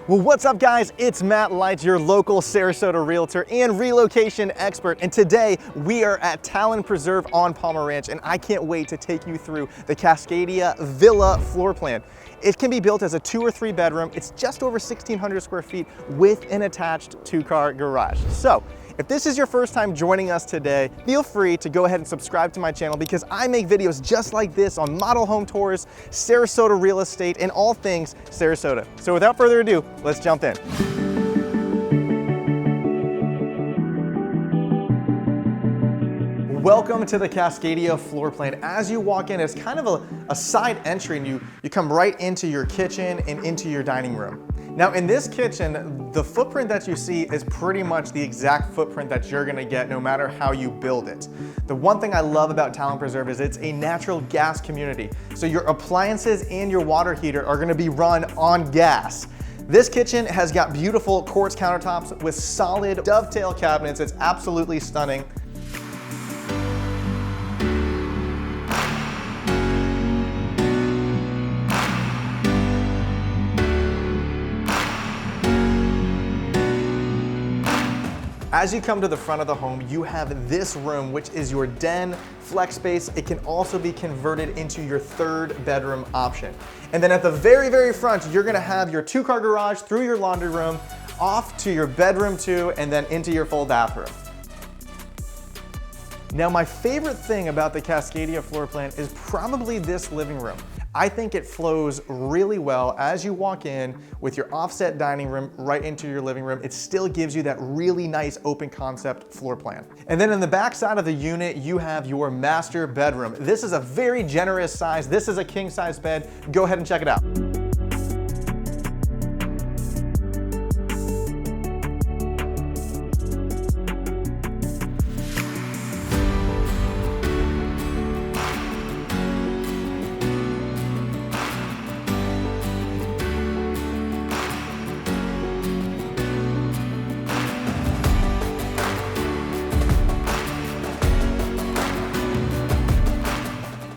Well, what's up guys? It's Matt Leicht, your local Sarasota realtor and relocation expert. And today we are at Talon Preserve on Palmer Ranch, and I can't wait to take you through the Cascadia Villa floor plan. It can be built as a 2 or 3 bedroom. It's just over 1,600 square feet with an attached 2-car garage. So if this is your first time joining us today, feel free to go ahead and subscribe to my channel because I make videos just like this on model home tours, Sarasota real estate, and all things Sarasota. So without further ado, let's jump in. Welcome to the Cascadia floor plan. As you walk in, it's kind of a side entry, and you come right into your kitchen and into your dining room. Now in this kitchen, the footprint that you see is pretty much the exact footprint that you're gonna get no matter how you build it. The one thing I love about Talon Preserve is it's a natural gas community. So your appliances and your water heater are gonna be run on gas. This kitchen has got beautiful quartz countertops with solid dovetail cabinets. It's absolutely stunning. As you come to the front of the home, you have this room, which is your den flex space. It can also be converted into your 3rd bedroom option. And then at the very, very front, you're gonna have your 2-car garage through your laundry room, off to your bedroom 2, and then into your full bathroom. Now, my favorite thing about the Cascadia floor plan is probably this living room. I think it flows really well as you walk in with your offset dining room right into your living room. It still gives you that really nice open concept floor plan. And then in the back side of the unit, you have your master bedroom. This is a very generous size. This is a king size bed. Go ahead and check it out.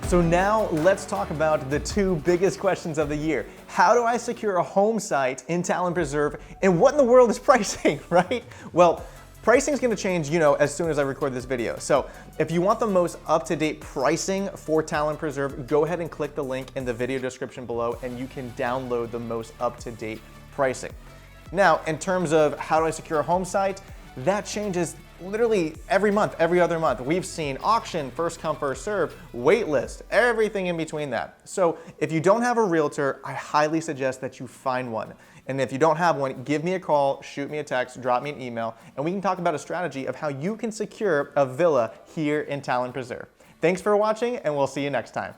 So now let's talk about the 2 biggest questions of the year. How do I secure a home site in Talon Preserve, and what in the world is pricing, right? Well, pricing is gonna change, as soon as I record this video. So if you want the most up-to-date pricing for Talon Preserve, go ahead and click the link in the video description below and you can download the most up-to-date pricing. Now, in terms of how do I secure a home site, that changes literally every month, every other month. We've seen auction, first come, first serve, wait list, everything in between that. So if you don't have a realtor, I highly suggest that you find one. And if you don't have one, give me a call, shoot me a text, drop me an email, and we can talk about a strategy of how you can secure a villa here in Talon Preserve. Thanks for watching, and we'll see you next time.